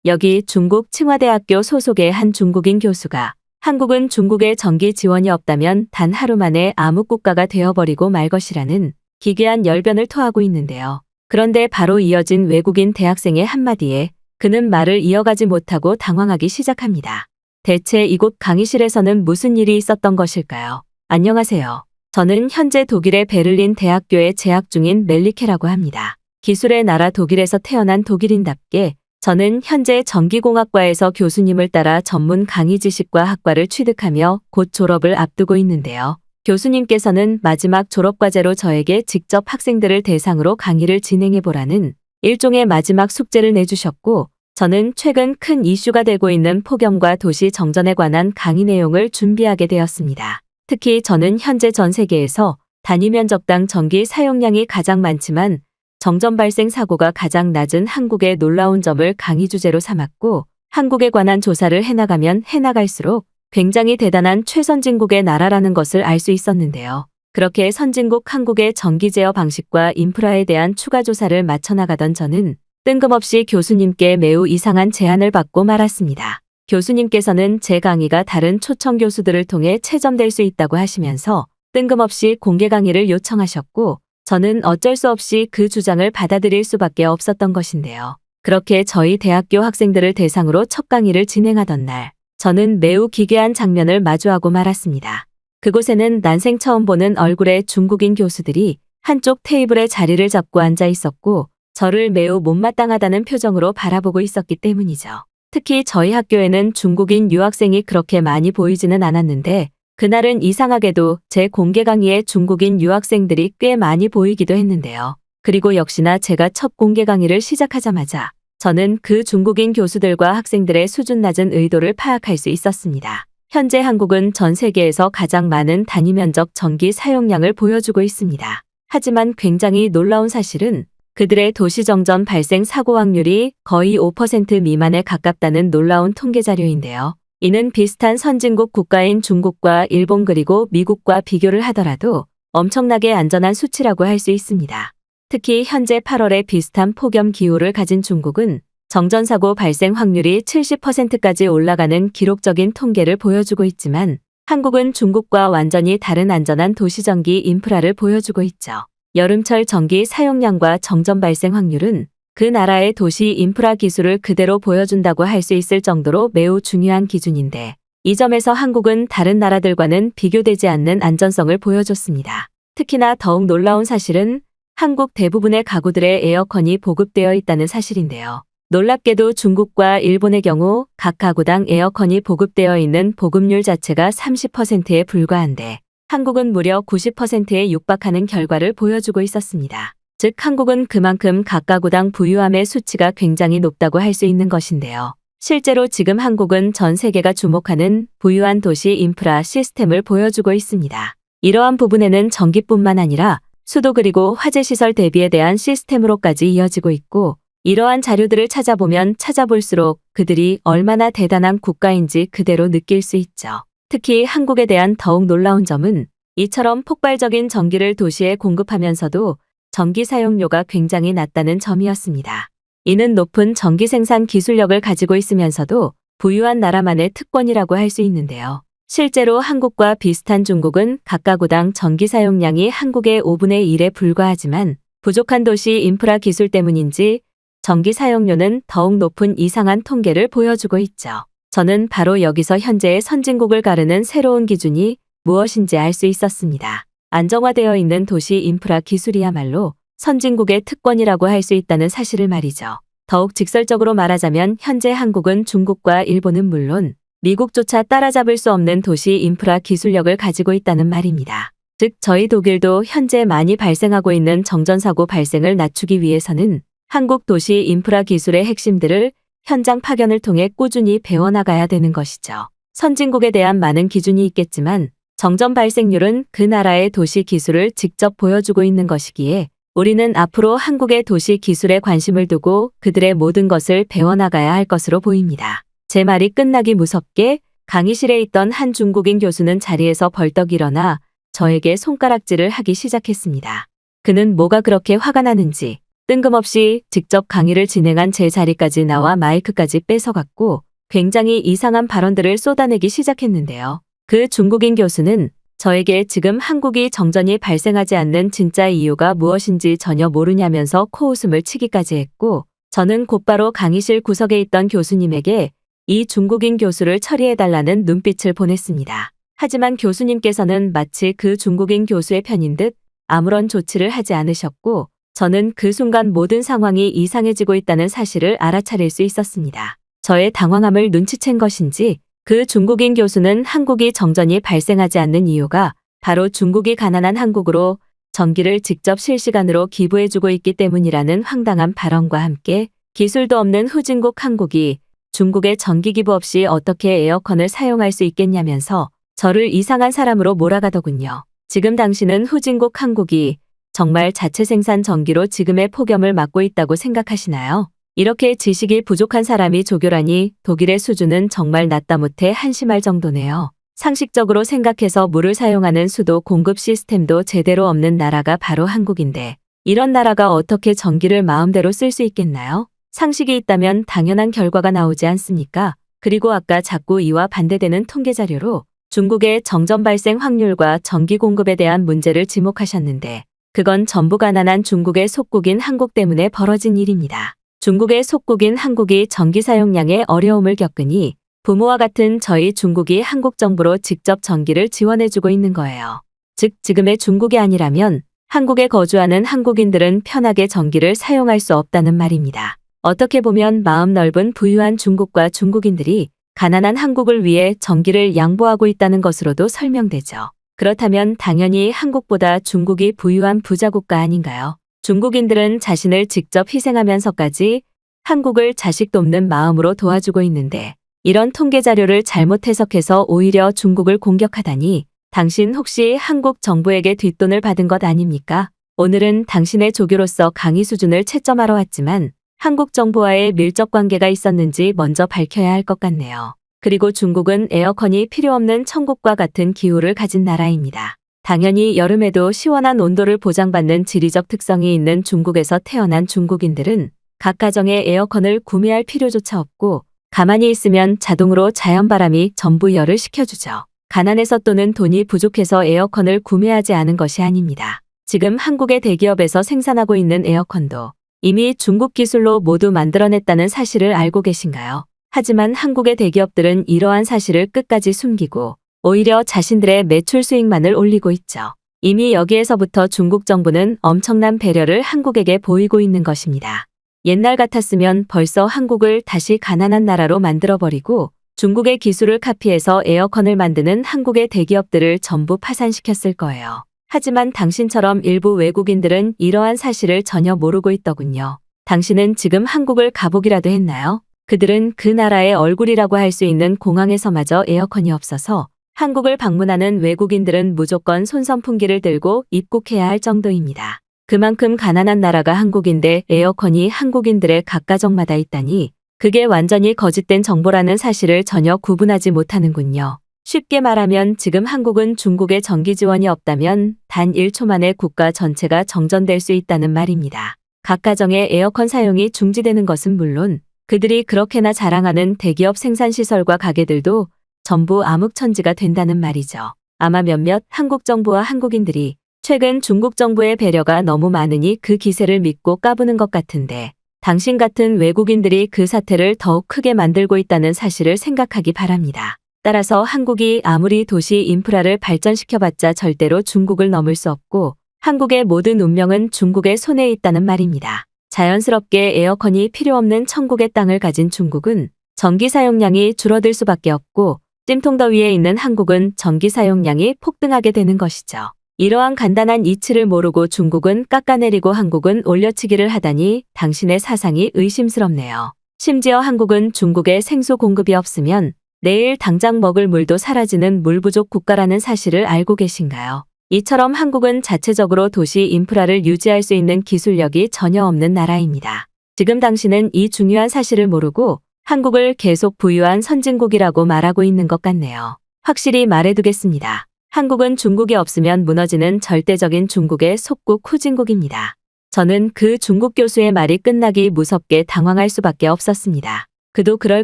여기 중국 칭화대학교 소속의 한 중국인 교수가 한국은 중국의 전기 지원이 없다면 단 하루 만에 암흑국가가 되어버리고 말 것이라는 기괴한 열변을 토하고 있는데요. 그런데 바로 이어진 외국인 대학생의 한마디에 그는 말을 이어가지 못하고 당황하기 시작합니다. 대체 이곳 강의실에서는 무슨 일이 있었던 것일까요? 안녕하세요. 저는 현재 독일의 베를린 대학교에 재학 중인 멜리케라고 합니다. 기술의 나라 독일에서 태어난 독일인답게 저는 현재 전기공학과에서 교수님을 따라 전문 강의 지식과 학과를 취득하며 곧 졸업을 앞두고 있는데요. 교수님께서는 마지막 졸업과제로 저에게 직접 학생들을 대상으로 강의를 진행해보라는 일종의 마지막 숙제를 내주셨고, 저는 최근 큰 이슈가 되고 있는 폭염과 도시 정전에 관한 강의 내용을 준비하게 되었습니다. 특히 저는 현재 전 세계에서 단위 면적당 전기 사용량이 가장 많지만 정전 발생 사고가 가장 낮은 한국의 놀라운 점을 강의 주제로 삼았고, 한국에 관한 조사를 해나가면 해나갈수록 굉장히 대단한 최선진국의 나라라는 것을 알 수 있었는데요. 그렇게 선진국 한국의 전기 제어 방식과 인프라에 대한 추가 조사를 마쳐나가던 저는 뜬금없이 교수님께 매우 이상한 제안을 받고 말았습니다. 교수님께서는 제 강의가 다른 초청 교수들을 통해 채점될 수 있다고 하시면서 뜬금없이 공개 강의를 요청하셨고, 저는 어쩔 수 없이 그 주장을 받아들일 수밖에 없었던 것인데요. 그렇게 저희 대학교 학생들을 대상으로 첫 강의를 진행하던 날, 저는 매우 기괴한 장면을 마주하고 말았습니다. 그곳에는 난생 처음 보는 얼굴의 중국인 교수들이 한쪽 테이블에 자리를 잡고 앉아 있었고, 저를 매우 못마땅하다는 표정으로 바라보고 있었기 때문이죠. 특히 저희 학교에는 중국인 유학생이 그렇게 많이 보이지는 않았는데, 그날은 이상하게도 제 공개 강의에 중국인 유학생들이 꽤 많이 보이기도 했는데요. 그리고 역시나 제가 첫 공개 강의를 시작하자마자 저는 그 중국인 교수들과 학생들의 수준 낮은 의도를 파악할 수 있었습니다. 현재 한국은 전 세계에서 가장 많은 단위 면적 전기 사용량을 보여주고 있습니다. 하지만 굉장히 놀라운 사실은 그들의 도시정전 발생 사고 확률이 거의 5% 미만에 가깝다는 놀라운 통계 자료인데요. 이는 비슷한 선진국 국가인 중국과 일본 그리고 미국과 비교를 하더라도 엄청나게 안전한 수치라고 할 수 있습니다. 특히 현재 8월에 비슷한 폭염 기후를 가진 중국은 정전사고 발생 확률이 70%까지 올라가는 기록적인 통계를 보여주고 있지만, 한국은 중국과 완전히 다른 안전한 도시전기 인프라를 보여주고 있죠. 여름철 전기 사용량과 정전 발생 확률은 그 나라의 도시 인프라 기술을 그대로 보여준다고 할 수 있을 정도로 매우 중요한 기준인데, 이 점에서 한국은 다른 나라들과는 비교되지 않는 안전성을 보여줬습니다. 특히나 더욱 놀라운 사실은 한국 대부분의 가구들의 에어컨이 보급되어 있다는 사실인데요. 놀랍게도 중국과 일본의 경우 각 가구당 에어컨이 보급되어 있는 보급률 자체가 30%에 불과한데, 한국은 무려 90%에 육박하는 결과를 보여주고 있었습니다. 즉 한국은 그만큼 각 가구당 부유함의 수치가 굉장히 높다고 할 수 있는 것인데요. 실제로 지금 한국은 전 세계가 주목하는 부유한 도시 인프라 시스템을 보여주고 있습니다. 이러한 부분에는 전기뿐만 아니라 수도 그리고 화재시설 대비에 대한 시스템으로까지 이어지고 있고, 이러한 자료들을 찾아보면 찾아볼수록 그들이 얼마나 대단한 국가인지 그대로 느낄 수 있죠. 특히 한국에 대한 더욱 놀라운 점은 이처럼 폭발적인 전기를 도시에 공급하면서도 전기 사용료가 굉장히 낮다는 점이었습니다. 이는 높은 전기 생산 기술력을 가지고 있으면서도 부유한 나라만의 특권이라고 할 수 있는데요. 실제로 한국과 비슷한 중국은 각 가구당 전기 사용량이 한국의 5분의 1에 불과하지만 부족한 도시 인프라 기술 때문인지 전기 사용료는 더욱 높은 이상한 통계를 보여주고 있죠. 저는 바로 여기서 현재의 선진국을 가르는 새로운 기준이 무엇인지 알 수 있었습니다. 안정화되어 있는 도시 인프라 기술이야말로 선진국의 특권이라고 할 수 있다는 사실을 말이죠. 더욱 직설적으로 말하자면 현재 한국은 중국과 일본은 물론 미국조차 따라잡을 수 없는 도시 인프라 기술력을 가지고 있다는 말입니다. 즉 저희 독일도 현재 많이 발생하고 있는 정전사고 발생을 낮추기 위해서는 한국 도시 인프라 기술의 핵심들을 현장 파견을 통해 꾸준히 배워나가야 되는 것이죠. 선진국에 대한 많은 기준이 있겠지만 정전 발생률은 그 나라의 도시 기술을 직접 보여주고 있는 것이기에 우리는 앞으로 한국의 도시 기술에 관심을 두고 그들의 모든 것을 배워나가야 할 것으로 보입니다. 제 말이 끝나기 무섭게 강의실에 있던 한 중국인 교수는 자리에서 벌떡 일어나 저에게 손가락질을 하기 시작했습니다. 그는 뭐가 그렇게 화가 나는지 뜬금없이 직접 강의를 진행한 제 자리까지 나와 마이크까지 뺏어갔고 굉장히 이상한 발언들을 쏟아내기 시작했는데요. 그 중국인 교수는 저에게 지금 한국이 정전이 발생하지 않는 진짜 이유가 무엇인지 전혀 모르냐면서 코웃음을 치기까지 했고 저는 곧바로 강의실 구석에 있던 교수님에게 이 중국인 교수를 처리해달라는 눈빛을 보냈습니다. 하지만 교수님께서는 마치 그 중국인 교수의 편인 듯 아무런 조치를 하지 않으셨고 저는 그 순간 모든 상황이 이상해지고 있다는 사실을 알아차릴 수 있었습니다. 저의 당황함을 눈치챈 것인지 그 중국인 교수는 한국이 정전이 발생하지 않는 이유가 바로 중국이 가난한 한국으로 전기를 직접 실시간으로 기부해주고 있기 때문이라는 황당한 발언과 함께 기술도 없는 후진국 한국이 중국의 전기 기부 없이 어떻게 에어컨을 사용할 수 있겠냐면서 저를 이상한 사람으로 몰아가더군요. 지금 당신은 후진국 한국이 정말 자체 생산 전기로 지금의 폭염을 막고 있다고 생각하시나요? 이렇게 지식이 부족한 사람이 조교라니 독일의 수준은 정말 낮다 못해 한심할 정도네요. 상식적으로 생각해서 물을 사용하는 수도 공급 시스템도 제대로 없는 나라가 바로 한국인데 이런 나라가 어떻게 전기를 마음대로 쓸 수 있겠나요? 상식이 있다면 당연한 결과가 나오지 않습니까? 그리고 아까 자꾸 이와 반대되는 통계 자료로 중국의 정전 발생 확률과 전기 공급에 대한 문제를 지목하셨는데 그건 전부 가난한 중국의 속국인 한국 때문에 벌어진 일입니다. 중국의 속국인 한국이 전기 사용량에 어려움을 겪으니 부모와 같은 저희 중국이 한국 정부로 직접 전기를 지원해주고 있는 거예요. 즉 지금의 중국이 아니라면 한국에 거주하는 한국인들은 편하게 전기를 사용할 수 없다는 말입니다. 어떻게 보면 마음 넓은 부유한 중국과 중국인들이 가난한 한국을 위해 전기를 양보하고 있다는 것으로도 설명되죠. 그렇다면 당연히 한국보다 중국이 부유한 부자 국가 아닌가요? 중국인들은 자신을 직접 희생하면서까지 한국을 자식 돕는 마음으로 도와주고 있는데 이런 통계 자료를 잘못 해석해서 오히려 중국을 공격하다니 당신 혹시 한국 정부에게 뒷돈을 받은 것 아닙니까? 오늘은 당신의 조교로서 강의 수준을 채점하러 왔지만 한국 정부와의 밀접 관계가 있었는지 먼저 밝혀야 할 것 같네요. 그리고 중국은 에어컨이 필요 없는 천국과 같은 기후를 가진 나라입니다. 당연히 여름에도 시원한 온도를 보장받는 지리적 특성이 있는 중국에서 태어난 중국인들은 각 가정에 에어컨을 구매할 필요조차 없고 가만히 있으면 자동으로 자연바람이 전부 열을 식혀주죠. 가난해서 또는 돈이 부족해서 에어컨을 구매하지 않은 것이 아닙니다. 지금 한국의 대기업에서 생산하고 있는 에어컨도 이미 중국 기술로 모두 만들어냈다는 사실을 알고 계신가요? 하지만 한국의 대기업들은 이러한 사실을 끝까지 숨기고 오히려 자신들의 매출 수익만을 올리고 있죠. 이미 여기에서부터 중국 정부는 엄청난 배려를 한국에게 보이고 있는 것입니다. 옛날 같았으면 벌써 한국을 다시 가난한 나라로 만들어버리고 중국의 기술을 카피해서 에어컨을 만드는 한국의 대기업들을 전부 파산시켰을 거예요. 하지만 당신처럼 일부 외국인들은 이러한 사실을 전혀 모르고 있더군요. 당신은 지금 한국을 가보기라도 했나요? 그들은 그 나라의 얼굴이라고 할 수 있는 공항에서마저 에어컨이 없어서 한국을 방문하는 외국인들은 무조건 손선풍기를 들고 입국해야 할 정도입니다. 그만큼 가난한 나라가 한국인데 에어컨이 한국인들의 각 가정마다 있다니 그게 완전히 거짓된 정보라는 사실을 전혀 구분하지 못하는군요. 쉽게 말하면 지금 한국은 중국의 전기 지원이 없다면 단 1초 만에 국가 전체가 정전될 수 있다는 말입니다. 각 가정의 에어컨 사용이 중지되는 것은 물론 그들이 그렇게나 자랑하는 대기업 생산시설과 가게들도 전부 암흑천지가 된다는 말이죠. 아마 몇몇 한국 정부와 한국인들이 최근 중국 정부의 배려가 너무 많으니 그 기세를 믿고 까부는 것 같은데 당신 같은 외국인들이 그 사태를 더욱 크게 만들고 있다는 사실을 생각하기 바랍니다. 따라서 한국이 아무리 도시 인프라를 발전시켜봤자 절대로 중국을 넘을 수 없고 한국의 모든 운명은 중국의 손에 있다는 말입니다. 자연스럽게 에어컨이 필요 없는 천국의 땅을 가진 중국은 전기 사용량이 줄어들 수밖에 없고 찜통더위에 있는 한국은 전기 사용량이 폭등하게 되는 것이죠. 이러한 간단한 이치를 모르고 중국은 깎아내리고 한국은 올려치기를 하다니 당신의 사상이 의심스럽네요. 심지어 한국은 중국에 생수 공급이 없으면 내일 당장 먹을 물도 사라지는 물 부족 국가라는 사실을 알고 계신가요? 이처럼 한국은 자체적으로 도시 인프라를 유지할 수 있는 기술력이 전혀 없는 나라입니다. 지금 당신은 이 중요한 사실을 모르고 한국을 계속 부유한 선진국이라고 말하고 있는 것 같네요. 확실히 말해두겠습니다. 한국은 중국이 없으면 무너지는 절대적인 중국의 속국 후진국입니다. 저는 그 중국 교수의 말이 끝나기 무섭게 당황할 수밖에 없었습니다. 그도 그럴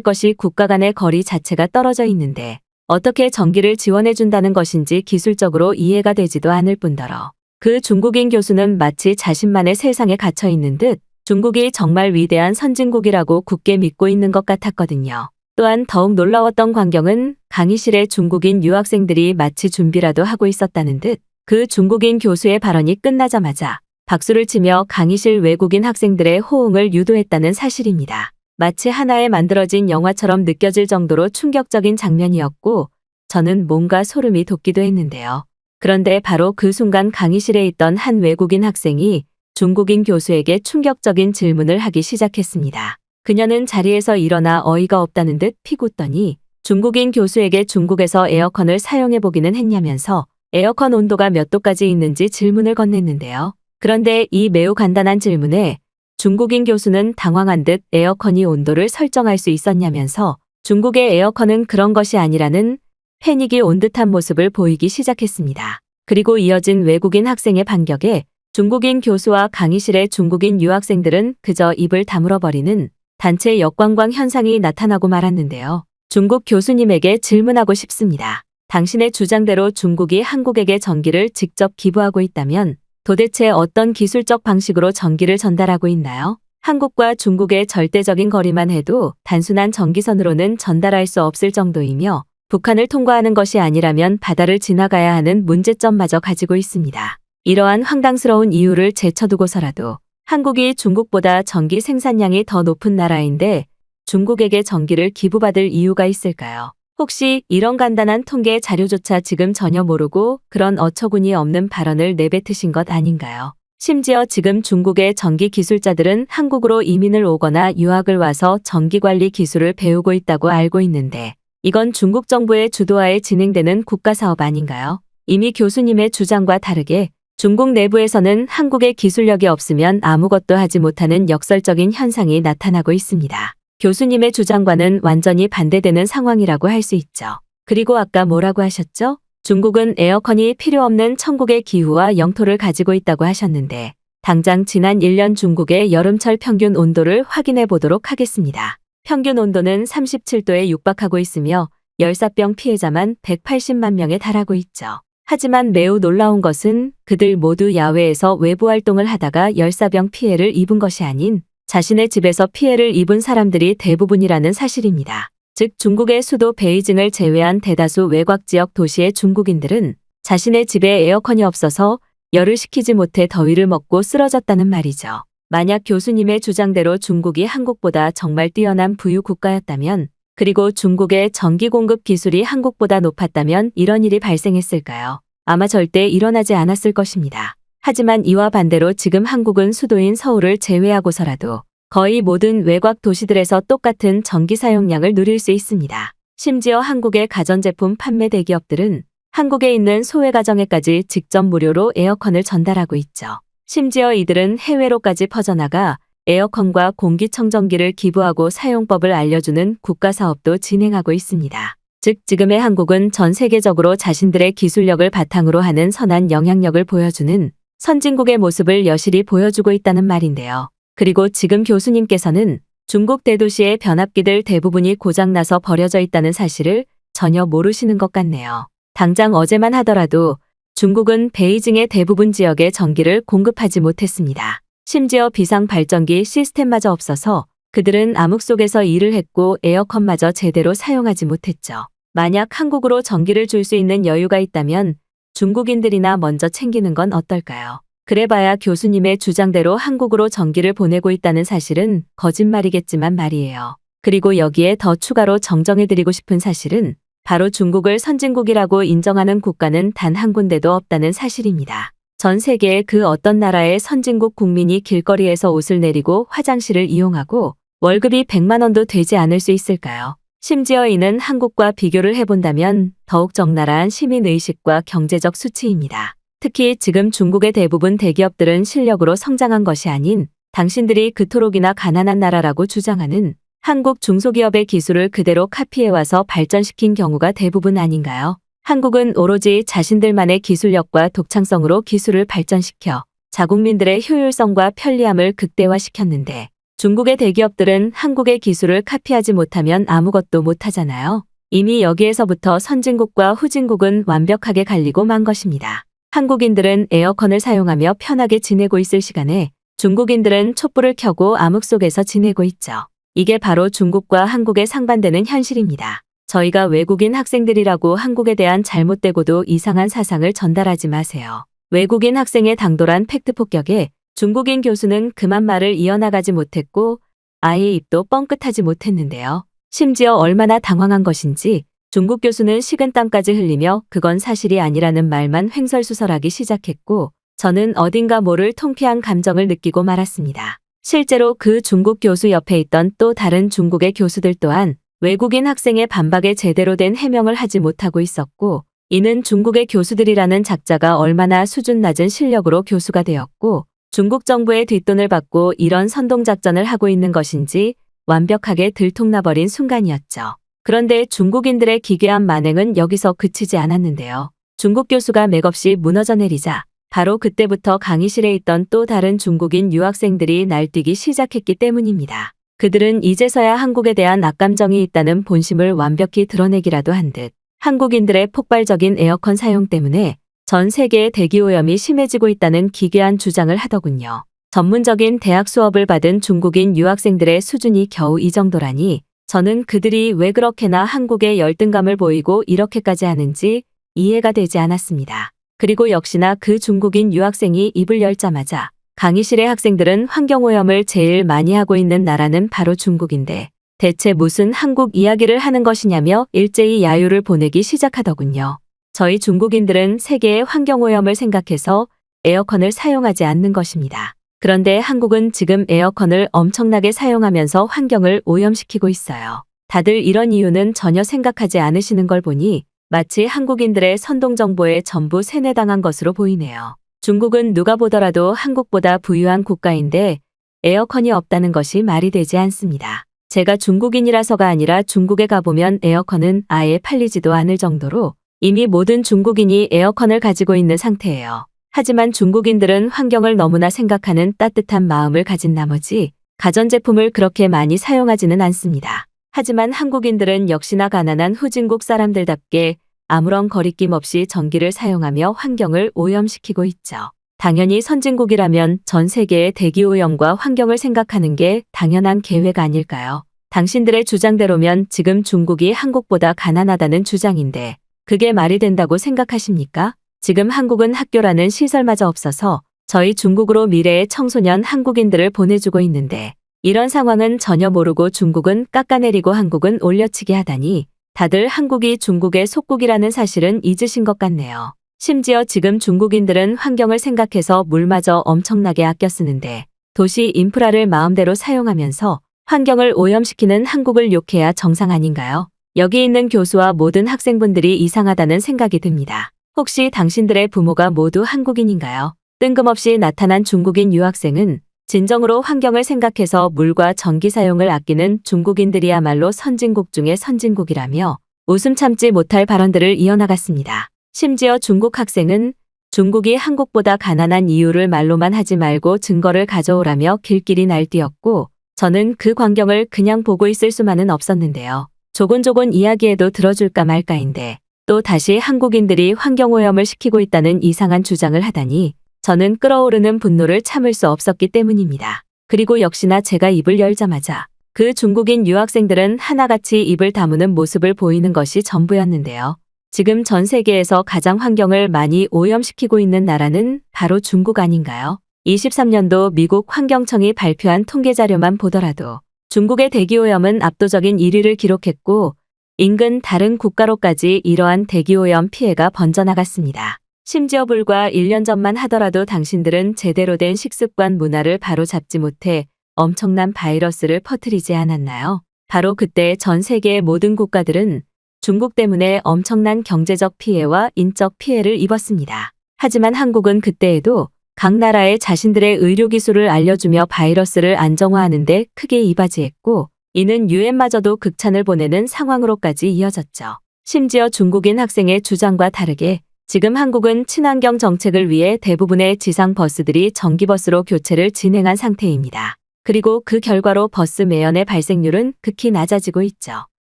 것이 국가 간의 거리 자체가 떨어져 있는데 어떻게 전기를 지원해 준다는 것인지 기술적으로 이해가 되지도 않을 뿐더러 그 중국인 교수는 마치 자신만의 세상에 갇혀 있는 듯 중국이 정말 위대한 선진국이라고 굳게 믿고 있는 것 같았거든요. 또한 더욱 놀라웠던 광경은 강의실에 중국인 유학생들이 마치 준비라도 하고 있었다는 듯 그 중국인 교수의 발언이 끝나자마자 박수를 치며 강의실 외국인 학생들의 호응을 유도했다는 사실입니다. 마치 하나에 만들어진 영화처럼 느껴질 정도로 충격적인 장면이었고 저는 뭔가 소름이 돋기도 했는데요. 그런데 바로 그 순간 강의실에 있던 한 외국인 학생이 중국인 교수에게 충격적인 질문을 하기 시작했습니다. 그녀는 자리에서 일어나 어이가 없다는 듯 피웃더니 중국인 교수에게 중국에서 에어컨을 사용해보기는 했냐면서 에어컨 온도가 몇 도까지 있는지 질문을 건넸는데요. 그런데 이 매우 간단한 질문에 중국인 교수는 당황한 듯 에어컨이 온도를 설정할 수 있었냐면서 중국의 에어컨은 그런 것이 아니라는 패닉이 온 듯한 모습을 보이기 시작했습니다. 그리고 이어진 외국인 학생의 반격에 중국인 교수와 강의실의 중국인 유학생들은 그저 입을 다물어버리는 단체 역광광 현상이 나타나고 말았는데요. 중국 교수님에게 질문하고 싶습니다. 당신의 주장대로 중국이 한국에게 전기를 직접 기부하고 있다면 도대체 어떤 기술적 방식으로 전기를 전달하고 있나요? 한국과 중국의 절대적인 거리만 해도 단순한 전기선으로는 전달할 수 없을 정도이며 북한을 통과하는 것이 아니라면 바다를 지나가야 하는 문제점마저 가지고 있습니다. 이러한 황당스러운 이유를 제쳐두고서라도 한국이 중국보다 전기 생산량이 더 높은 나라인데 중국에게 전기를 기부받을 이유가 있을까요? 혹시 이런 간단한 통계 자료조차 지금 전혀 모르고 그런 어처구니 없는 발언을 내뱉으신 것 아닌가요? 심지어 지금 중국의 전기 기술자들은 한국으로 이민을 오거나 유학을 와서 전기관리 기술을 배우고 있다고 알고 있는데 이건 중국 정부의 주도하에 진행되는 국가사업 아닌가요? 이미 교수님의 주장과 다르게 중국 내부에서는 한국의 기술력이 없으면 아무것도 하지 못하는 역설적인 현상이 나타나고 있습니다. 교수님의 주장과는 완전히 반대되는 상황이라고 할 수 있죠. 그리고 아까 뭐라고 하셨죠? 중국은 에어컨이 필요 없는 천국의 기후와 영토를 가지고 있다고 하셨는데 당장 지난 1년 중국의 여름철 평균 온도를 확인해 보도록 하겠습니다. 평균 온도는 37도에 육박하고 있으며 열사병 피해자만 180만 명에 달하고 있죠. 하지만 매우 놀라운 것은 그들 모두 야외에서 외부 활동을 하다가 열사병 피해를 입은 것이 아닌 자신의 집에서 피해를 입은 사람들이 대부분이라는 사실입니다. 즉 중국의 수도 베이징을 제외한 대다수 외곽 지역 도시의 중국인들은 자신의 집에 에어컨이 없어서 열을 식히지 못해 더위를 먹고 쓰러졌다는 말이죠. 만약 교수님의 주장대로 중국이 한국보다 정말 뛰어난 부유 국가였다면 그리고 중국의 전기 공급 기술이 한국보다 높았다면 이런 일이 발생했을까요? 아마 절대 일어나지 않았을 것입니다. 하지만 이와 반대로 지금 한국은 수도인 서울을 제외하고서라도 거의 모든 외곽 도시들에서 똑같은 전기 사용량을 누릴 수 있습니다. 심지어 한국의 가전제품 판매 대기업들은 한국에 있는 소외가정에까지 직접 무료로 에어컨을 전달하고 있죠. 심지어 이들은 해외로까지 퍼져나가 에어컨과 공기청정기를 기부하고 사용법을 알려주는 국가사업도 진행하고 있습니다. 즉 지금의 한국은 전 세계적으로 자신들의 기술력을 바탕으로 하는 선한 영향력을 보여주는 선진국의 모습을 여실히 보여주고 있다는 말인데요. 그리고 지금 교수님께서는 중국 대도시의 변압기들 대부분이 고장나서 버려져 있다는 사실을 전혀 모르시는 것 같네요. 당장 어제만 하더라도 중국은 베이징의 대부분 지역에 전기를 공급하지 못했습니다. 심지어 비상 발전기 시스템마저 없어서 그들은 암흑 속에서 일을 했고 에어컨마저 제대로 사용하지 못했죠. 만약 한국으로 전기를 줄 수 있는 여유가 있다면 중국인들이나 먼저 챙기는 건 어떨까요? 그래봐야 교수님의 주장대로 한국으로 전기를 보내고 있다는 사실은 거짓말이겠지만 말이에요. 그리고 여기에 더 추가로 정정해드리고 싶은 사실은 바로 중국을 선진국이라고 인정하는 국가는 단 한 군데도 없다는 사실입니다. 전 세계의 그 어떤 나라의 선진국 국민이 길거리에서 옷을 내리고 화장실을 이용하고 월급이 100만 원도 되지 않을 수 있을까요? 심지어 이는 한국과 비교를 해본다면 더욱 적나라한 시민의식과 경제적 수치입니다. 특히 지금 중국의 대부분 대기업들은 실력으로 성장한 것이 아닌 당신들이 그토록이나 가난한 나라라고 주장하는 한국 중소기업의 기술을 그대로 카피해와서 발전시킨 경우가 대부분 아닌가요? 한국은 오로지 자신들만의 기술력과 독창성으로 기술을 발전시켜 자국민들의 효율성과 편리함을 극대화시켰는데 중국의 대기업들은 한국의 기술을 카피하지 못하면 아무것도 못하잖아요. 이미 여기에서부터 선진국과 후진국은 완벽하게 갈리고 만 것입니다. 한국인들은 에어컨을 사용하며 편하게 지내고 있을 시간에 중국인들은 촛불을 켜고 암흑 속에서 지내고 있죠. 이게 바로 중국과 한국의 상반되는 현실입니다. 저희가 외국인 학생들이라고 한국에 대한 잘못되고도 이상한 사상을 전달하지 마세요. 외국인 학생의 당돌한 팩트 폭격에 중국인 교수는 그만 말을 이어나가지 못했고 아예 입도 뻥끗하지 못했는데요. 심지어 얼마나 당황한 것인지 중국 교수는 식은땀까지 흘리며 그건 사실이 아니라는 말만 횡설수설하기 시작했고 저는 어딘가 모를 통쾌한 감정을 느끼고 말았습니다. 실제로 그 중국 교수 옆에 있던 또 다른 중국의 교수들 또한 외국인 학생의 반박에 제대로 된 해명을 하지 못하고 있었고 이는 중국의 교수들이라는 작자가 얼마나 수준 낮은 실력으로 교수가 되었고 중국 정부의 뒷돈을 받고 이런 선동작전을 하고 있는 것인지 완벽하게 들통나버린 순간이었죠. 그런데 중국인들의 기괴한 만행은 여기서 그치지 않았는데요. 중국 교수가 맥없이 무너져 내리자 바로 그때부터 강의실에 있던 또 다른 중국인 유학생들이 날뛰기 시작했기 때문입니다. 그들은 이제서야 한국에 대한 악감정이 있다는 본심을 완벽히 드러내기라도 한 듯 한국인들의 폭발적인 에어컨 사용 때문에 전 세계의 대기오염이 심해지고 있다는 기괴한 주장을 하더군요. 전문적인 대학 수업을 받은 중국인 유학생들의 수준이 겨우 이 정도라니 저는 그들이 왜 그렇게나 한국에 열등감을 보이고 이렇게까지 하는지 이해가 되지 않았습니다. 그리고 역시나 그 중국인 유학생이 입을 열자마자 강의실의 학생들은 환경오염을 제일 많이 하고 있는 나라는 바로 중국인데 대체 무슨 한국 이야기를 하는 것이냐며 일제히 야유를 보내기 시작하더군요. 저희 중국인들은 세계의 환경오염을 생각해서 에어컨을 사용하지 않는 것입니다. 그런데 한국은 지금 에어컨을 엄청나게 사용하면서 환경을 오염시키고 있어요. 다들 이런 이유는 전혀 생각하지 않으시는 걸 보니 마치 한국인들의 선동정보에 전부 세뇌당한 것으로 보이네요. 중국은 누가 보더라도 한국보다 부유한 국가인데 에어컨이 없다는 것이 말이 되지 않습니다. 제가 중국인이라서가 아니라 중국에 가보면 에어컨은 아예 팔리지도 않을 정도로 이미 모든 중국인이 에어컨을 가지고 있는 상태예요. 하지만 중국인들은 환경을 너무나 생각하는 따뜻한 마음을 가진 나머지 가전제품을 그렇게 많이 사용하지는 않습니다. 하지만 한국인들은 역시나 가난한 후진국 사람들답게 아무런 거리낌 없이 전기를 사용하며 환경을 오염시키고 있죠. 당연히 선진국이라면 전 세계의 대기오염과 환경을 생각하는 게 당연한 계획 아닐까요? 당신들의 주장대로면 지금 중국이 한국보다 가난하다는 주장인데 그게 말이 된다고 생각하십니까? 지금 한국은 학교라는 시설마저 없어서 저희 중국으로 미래의 청소년 한국인들을 보내주고 있는데 이런 상황은 전혀 모르고 중국은 깎아내리고 한국은 올려치기 하다니 다들 한국이 중국의 속국이라는 사실은 잊으신 것 같네요. 심지어 지금 중국인들은 환경을 생각해서 물마저 엄청나게 아껴 쓰는데 도시 인프라를 마음대로 사용하면서 환경을 오염시키는 한국을 욕해야 정상 아닌가요? 여기 있는 교수와 모든 학생분들이 이상하다는 생각이 듭니다. 혹시 당신들의 부모가 모두 한국인인가요? 뜬금없이 나타난 중국인 유학생은 진정으로 환경을 생각해서 물과 전기 사용을 아끼는 중국인들이야말로 선진국 중의 선진국이라며 웃음 참지 못할 발언들을 이어나갔습니다. 심지어 중국 학생은 중국이 한국보다 가난한 이유를 말로만 하지 말고 증거를 가져오라며 길길이 날뛰었고 저는 그 광경을 그냥 보고 있을 수만은 없었는데요. 조곤조곤 이야기해도 들어줄까 말까인데 또 다시 한국인들이 환경오염을 시키고 있다는 이상한 주장을 하다니 저는 끓어오르는 분노를 참을 수 없었기 때문입니다. 그리고 역시나 제가 입을 열자마자 그 중국인 유학생들은 하나같이 입을 다무는 모습을 보이는 것이 전부였는데요. 지금 전 세계에서 가장 환경을 많이 오염시키고 있는 나라는 바로 중국 아닌가요? 23년도 미국 환경청이 발표한 통계 자료만 보더라도 중국의 대기오염은 압도적인 1위를 기록했고 인근 다른 국가로까지 이러한 대기오염 피해가 번져나갔습니다. 심지어 불과 1년 전만 하더라도 당신들은 제대로 된 식습관 문화를 바로잡지 못해 엄청난 바이러스를 퍼뜨리지 않았나요? 바로 그때 전 세계의 모든 국가들은 중국 때문에 엄청난 경제적 피해와 인적 피해를 입었습니다. 하지만 한국은 그때에도 각 나라에 자신들의 의료기술을 알려주며 바이러스를 안정화하는 데 크게 이바지했고 이는 유엔마저도 극찬을 보내는 상황으로까지 이어졌죠. 심지어 중국인 학생의 주장과 다르게 지금 한국은 친환경 정책을 위해 대부분의 지상 버스들이 전기버스로 교체를 진행한 상태입니다. 그리고 그 결과로 버스 매연의 발생률은 극히 낮아지고 있죠.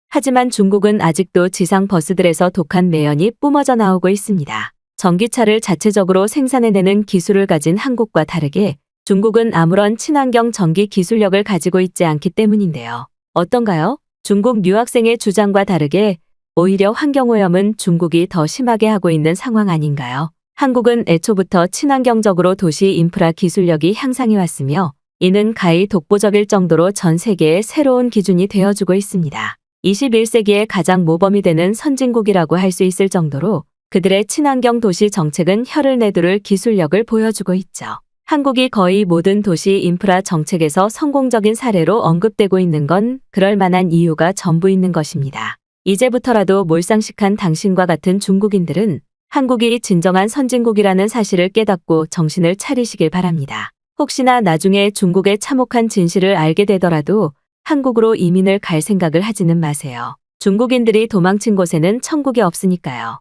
하지만 중국은 아직도 지상 버스들에서 독한 매연이 뿜어져 나오고 있습니다. 전기차를 자체적으로 생산해내는 기술을 가진 한국과 다르게 중국은 아무런 친환경 전기 기술력을 가지고 있지 않기 때문인데요. 어떤가요? 중국 유학생의 주장과 다르게 오히려 환경오염은 중국이 더 심하게 하고 있는 상황 아닌가요? 한국은 애초부터 친환경적으로 도시 인프라 기술력이 향상해 왔으며 이는 가히 독보적일 정도로 전 세계의 새로운 기준이 되어주고 있습니다. 21세기의 가장 모범이 되는 선진국이라고 할 수 있을 정도로 그들의 친환경 도시 정책은 혀를 내두를 기술력을 보여주고 있죠. 한국이 거의 모든 도시 인프라 정책에서 성공적인 사례로 언급되고 있는 건 그럴 만한 이유가 전부 있는 것입니다. 이제부터라도 몰상식한 당신과 같은 중국인들은 한국이 진정한 선진국이라는 사실을 깨닫고 정신을 차리시길 바랍니다. 혹시나 나중에 중국의 참혹한 진실을 알게 되더라도 한국으로 이민을 갈 생각을 하지는 마세요. 중국인들이 도망친 곳에는 천국이 없으니까요.